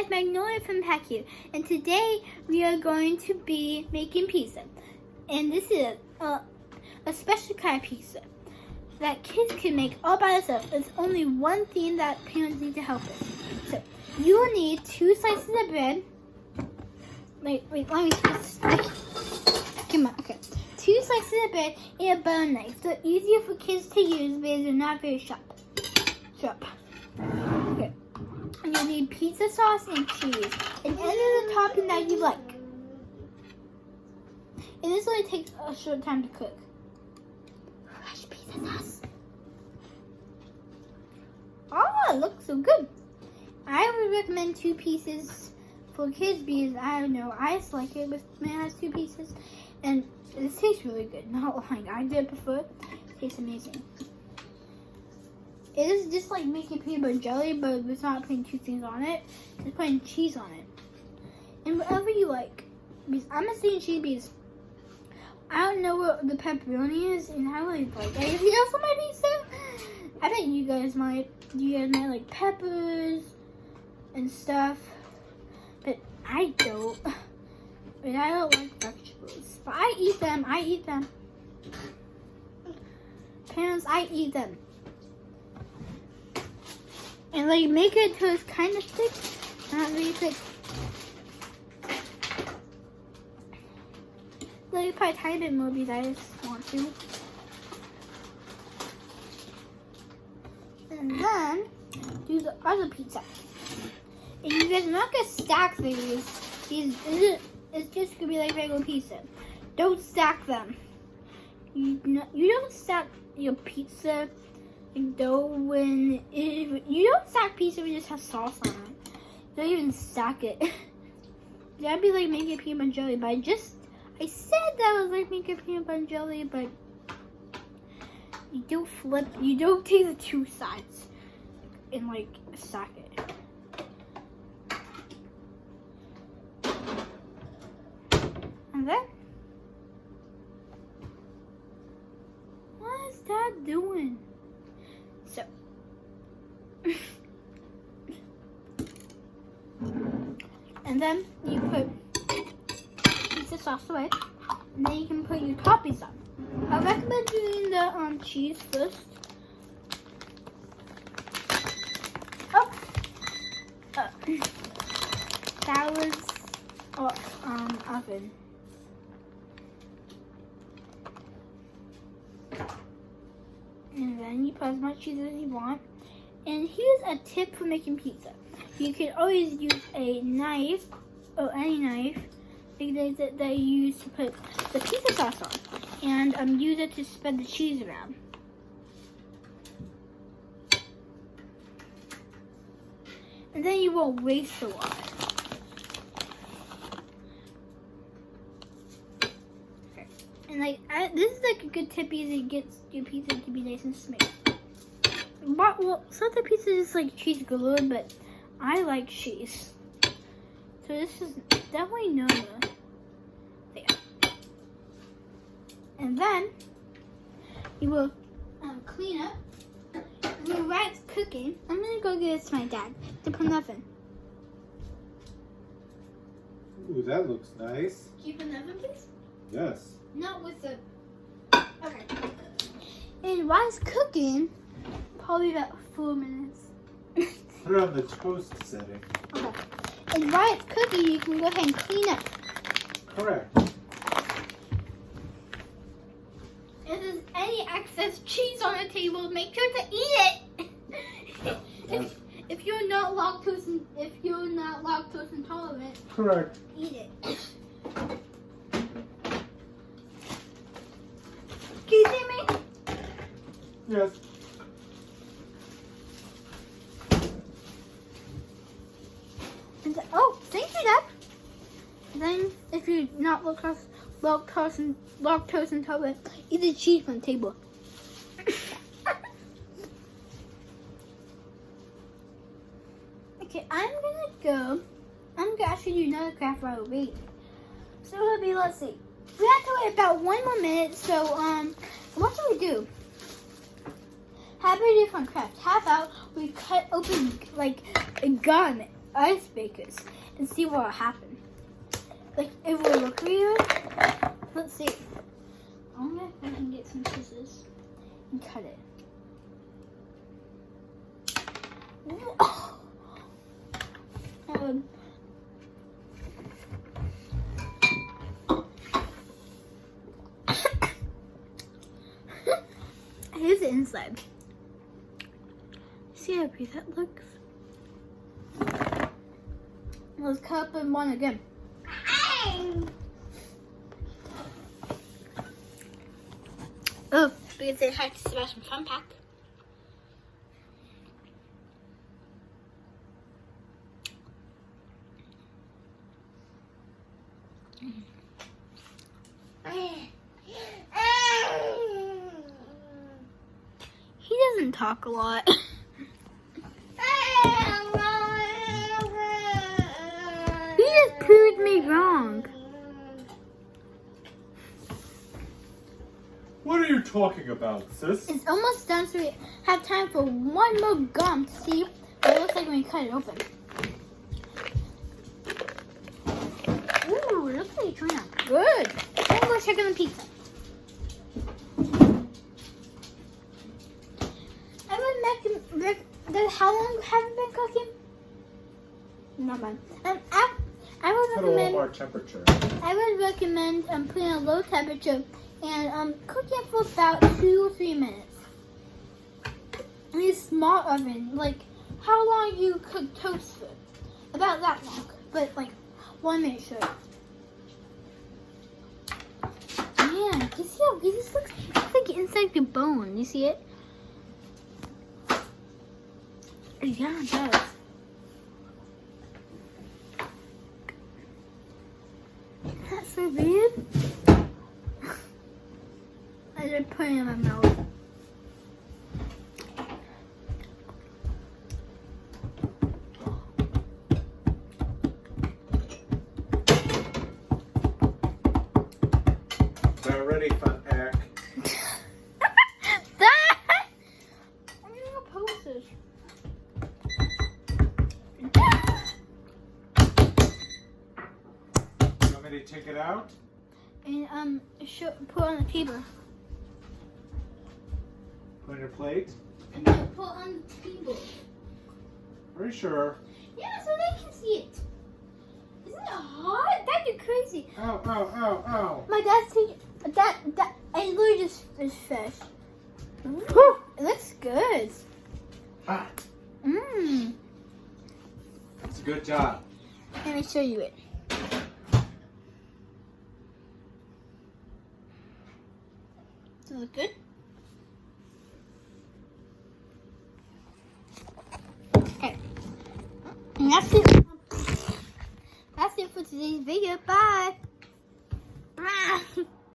guys, Magnolia Funpack here, and today we are going to be making pizza. And this is a special kind of pizza that kids can make all by themselves. There's only one thing that parents need to help with. So you will need 2 slices of bread. Wait, let me just, come on, okay. 2 slices of bread and a butter knife. They're easier for kids to use because they're not very sharp. Okay. And you'll need pizza sauce and cheese. And any of the topping that you like. And this only takes a short time to cook. Fresh pizza sauce. Oh, it looks so good. I would recommend 2 pieces for kids because I don't know, I just like it when it has 2 pieces. And it tastes really good. Not like I did prefer it. It tastes amazing. It is just like making peanut butter jelly, but it's not putting 2 things on it. It's putting cheese on it. And whatever you like. Because I'm a saying cheese because I don't know what the pepperoni is, and I really like anything else on my pizza. I bet you guys might. You guys might like peppers and stuff. But I don't. But I don't like vegetables. But I eat them. Parents, I eat them. And like make it till it's kind of thick, not really thick. Like probably tiny bit more because I just want to. And then do the other pizza. And you guys are not gonna stack these. It's just gonna be like regular pizza. Don't stack them. You don't stack your pizza dough when you don't stack pizza when it just has sauce on it. You don't even stack it. That'd be like making peanut butter jelly, but I said that was like making peanut butter jelly, but you don't take the 2 sides and like stack it. And then what is that doing? So, and then you put pizza sauce away, and then you can put your toppings on. I recommend doing the cheese first. That was oven. And then you put as much cheese as you want. And here's a tip for making pizza. You can always use a knife, or any knife, that you use to put the pizza sauce on. And use it to spread the cheese around. And then you won't waste a lot. And like, this is like a good tip because it gets your pizza to be nice and smooth. But, well, some of the pizza is like cheese galore, but I like cheese. So this is definitely no there. And then you will clean up. While it's cooking, I'm gonna go give this to my dad to put in the oven. Ooh, that looks nice. Can you put in the oven, please? Yes. Not with the. Okay. And while it's cooking, probably about 4 minutes. Put it on the toast setting. Okay. And while it's cooking, you can go ahead and clean up. Correct. If there's any excess cheese on the table, make sure to eat it. if you're not lactose intolerant, correct. Eat it. Can you see me? Yes. And so, oh, thank you, Dad. Then, if you're not lactose intolerant, eat the cheese from the table. Okay, I'm gonna actually do another craft while we're waiting. So it'll be, let's see. We have to wait about 1 more minute, so, what do we do? How about a different craft? How about we cut open, like, a gun ice bakers and see what will happen. Like, it will look weird. Let's see. I'm gonna go and get some scissors and cut it. Here's the inside. See how pretty that looks? Let's cut up in one again. Oh, we can say hi to Sebastian Funpack. He doesn't talk a lot. He just proved me wrong. What are you talking about, sis? It's almost done, so we have time for one more gum to see what it looks like when we cut it open. Ooh, it looks like it's turning out good. One more check on the pizza. How long have you been cooking? Not bad. I would Put a little recommend. more temperature. I would recommend putting a low temperature and cooking for about 2 or 3 minutes. In a small oven, like how long you cook toast for? About that long, but like 1 minute should. Man, you see how this looks? It looks like inside the bone. You see it? Yeah, it does. That's so weird. I just put it in my mouth. They're ready, Funpack. I'm gonna post this. You want me to take it out? And put on the table. Put on your plate? And then put on the table. Are you sure? Yeah, so they can see it. Isn't it hot? That'd be crazy. Ow, ow, ow, ow. My dad's taking that. I literally just fish. Ooh, it looks good. Ah, Mmm. it's a good job. Let me show you it. Does it look good? Okay. And that's it. That's it for today's video. Bye.